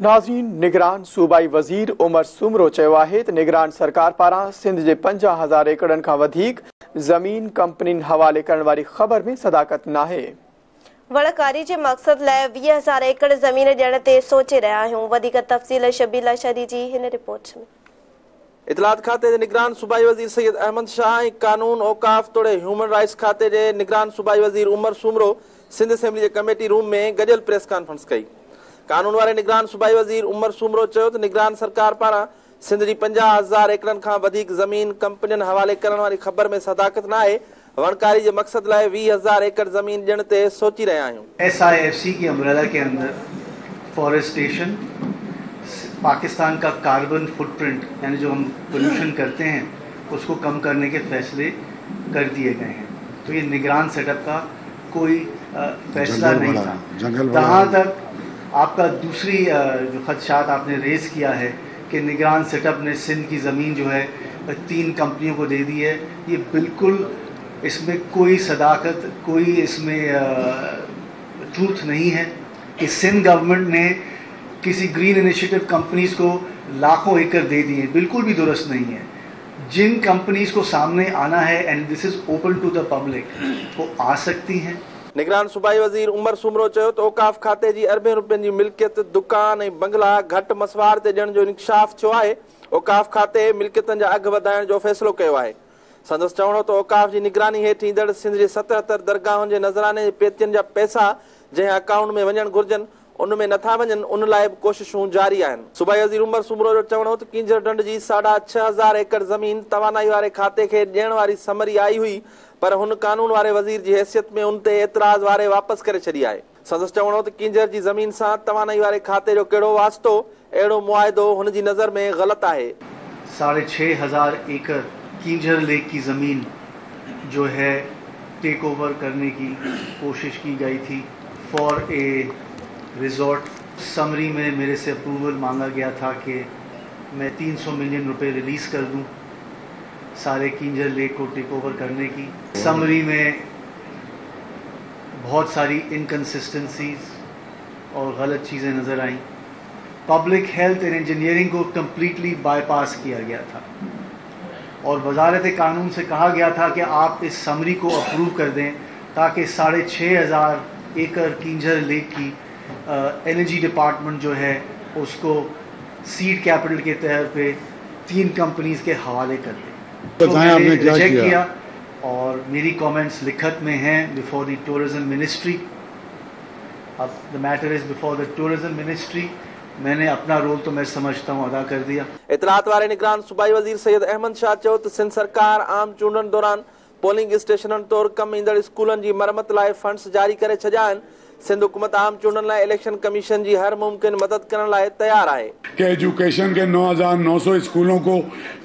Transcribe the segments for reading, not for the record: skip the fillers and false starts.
नाज़रीन, निगरान सूबाई वज़ीर उमर सुमरो चयो आहे त निगरान सरकार पारां सिंध जे 50,000 एकड़नि खां वधीक ज़मीन कंपनियुनि हवाले करण वारी ख़बर में सदाकत नाहे। वड़कारी जे मक़सद लाइ 20,000 एकड़ ज़मीन ॾियण ते सोचे रहिया आहियूं। वधीक तफ़सील शबीर लाशारी जी हिन रिपोर्ट में। इतलात खाते जे निगरान सूबाई वज़ीर सैयद अहमद शाह ऐं कानून औकाफ तोड़े ह्यूमन राइट्स खाते जे निगरान सूबाई वज़ीर उमर सुमरो सिंध असेंबली जे कमेटी रूम में गॾियल प्रेस कॉन्फ्रेंस कई। कानून वारे निगरान सूबाई वज़ीर उमर सुमरो चयो त निगरान सरकार पारां सिंध जी 50,000 एकड़नि खां वधीक ज़मीन कंपनियुनि हवाले करण वारी ख़बर में सदाकत न आहे। वणकारी जे मक़सद लाइ 20,000 एकड़ ज़मीन ॾियण ते सोची रहिया आहियूं। SIFC की अम्ब्रेला के अंदर फॉरेस्टेशन, पाकिस्तान का कार्बन फुटप्रिंट यानी जो हम पोल्यूशन करते हैं उसको कम करने के फैसले कर दिए गए हैं। तो ये निगरान सेटअप का कोई फैसला नहीं था। जहाँ तक आपका दूसरी जो खदशात आपने रेज किया है कि निगरान सेटअप ने सिंध की ज़मीन जो है 3 कंपनियों को दे दी है, ये बिल्कुल इसमें कोई सदाकत, कोई इसमें ट्रूथ नहीं है कि सिंध गवर्नमेंट ने किसी ग्रीन इनिशिएटिव कंपनीज को लाखों एकड़ दे दिए, बिल्कुल भी दुरुस्त नहीं है। जिन कंपनीज को सामने आना है and this is open to the public, वो आ सकती हैं। निगरान सूबाई वज़ीर उमर सुमरो चयो त औकाफ खाते जी अरबे रुपयनि जी मिल्कियत, दुकान ऐं बंगला घटि मसवार ते ॾियण जो इंकशाफ थियो आहे। औकाफ खाते मिल्कियतनि जा अघ वधाइण जो फ़ैसिलो कयो आहे। संदसि चवणो त औकाफ जी निगरानी हेठि ईंदड़ सिंध जे 77 दरगाहुनि जे नज़राने जे पेतियुनि जा पैसा जंहिं अकाउंट में वञणु घुरिजनि उन में नथा वञनि, उन लाइ बि कोशिशूं जारी आहिनि। सूबाई वज़ीर उमर सुमरो जो चवणो त कींजर ढंढ जी 6,500 एकड़ ज़मीन तवानाई वारे खाते खे ॾियण वारी समरी आई हुई, पर हुन कानून वारे वज़ीर जी हैसियत में उन ते एतिराज़ वारे वापसि करे छॾी आहे। संदसि चवणो त कींजर जी ज़मीन सां तवानाई वारे खाते जो कहिड़ो वास्तो, अहिड़ो मुआहिदो हुन जी नज़र में ग़लति आहे। 6,500 एकड़ कींजर लेक की ज़मीन जो है टेक ओवर करने की कोशिश की गई थी फॉर ए रिजॉर्ट। समरी में मेरे से अप्रूवल मांगा गया था कि मैं 300 मिलियन रुपए रिलीज़ कर दूं सारे कींजर लेक को टेक ओवर करने की। समरी में बहुत सारी इनकन्सिस्टेंसीज और गलत चीज़ें नज़र आईं। पब्लिक हेल्थ एंड इंजीनियरिंग को कम्प्लीटली बाईपास किया गया था और वजारत कानून से कहा गया था कि आप इस समरी को अप्रूव कर दें ताकि 6,500 एकड़ कींजर लेक की एनर्जी डिपार्टमेंट जो है उसको सीड कैपिटल के तहत पे 3 कंपनीज के हवाले कर दे। तो मैंने रिजेक्ट किया और मेरी कमेंट्स लिखत में हैं बिफोर द टूरिज्म मिनिस्ट्री। अब the matter is before the tourism ministry. मैंने अपना रोल तो मैं समझता हूँ अदा कर दिया। इतलात वारे निगरान सूबाई वज़ीर सैयद अहमद शाह चयो त सिंध सरकार आम चूंडनि दौरान पोलिंग स्टेशननि तौरु कमु ईंदड़ स्कूलनि जी मरमत लाइ फंड्स जारी करे छॾिया आहिनि। सिंध हुकूमत आम चूंडनि लाइ इलेक्शन कमीशन जी हर मुमकिन मदद करण लाइ तैयार आहे। कि एजुकेशन के 9,900 स्कूलों को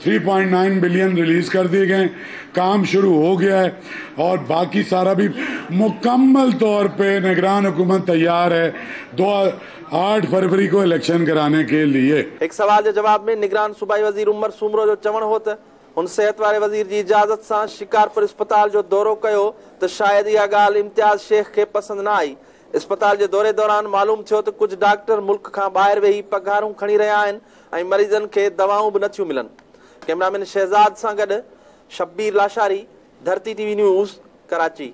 3.9 बिलियन रिलीज कर दिए गए, काम शुरू हो गया है और बाकी सारा भी मुकम्मल तौर पे निगरान हुकूमत तैयार है 8 फरवरी को इलेक्शन कराने के लिए। एक सवाल के जवाब में निगरान सूबाई वज़ीर उमर सुमरो जो चवणु हो त हुन सेहत वारे वज़ीर जी इजाज़त सां शिकारपुर अस्पताल जो दौरो कयो त शायदि इहा ॻाल्हि इम्तियाज़ शेख खे पसंदि न आई। अस्पताल जे दौरे दौरान मालूम थियो त कुझु डॉक्टर मुल्क खां ॿाहिरि वेही पघारूं खणी रहिया आहिनि ऐं मरीज़नि खे दवाऊं बि नथियूं मिलनि। कैमरामैन शहज़ाद सां गॾु शब्बीर लाशारी, धरती टीवी न्यूज़, कराची।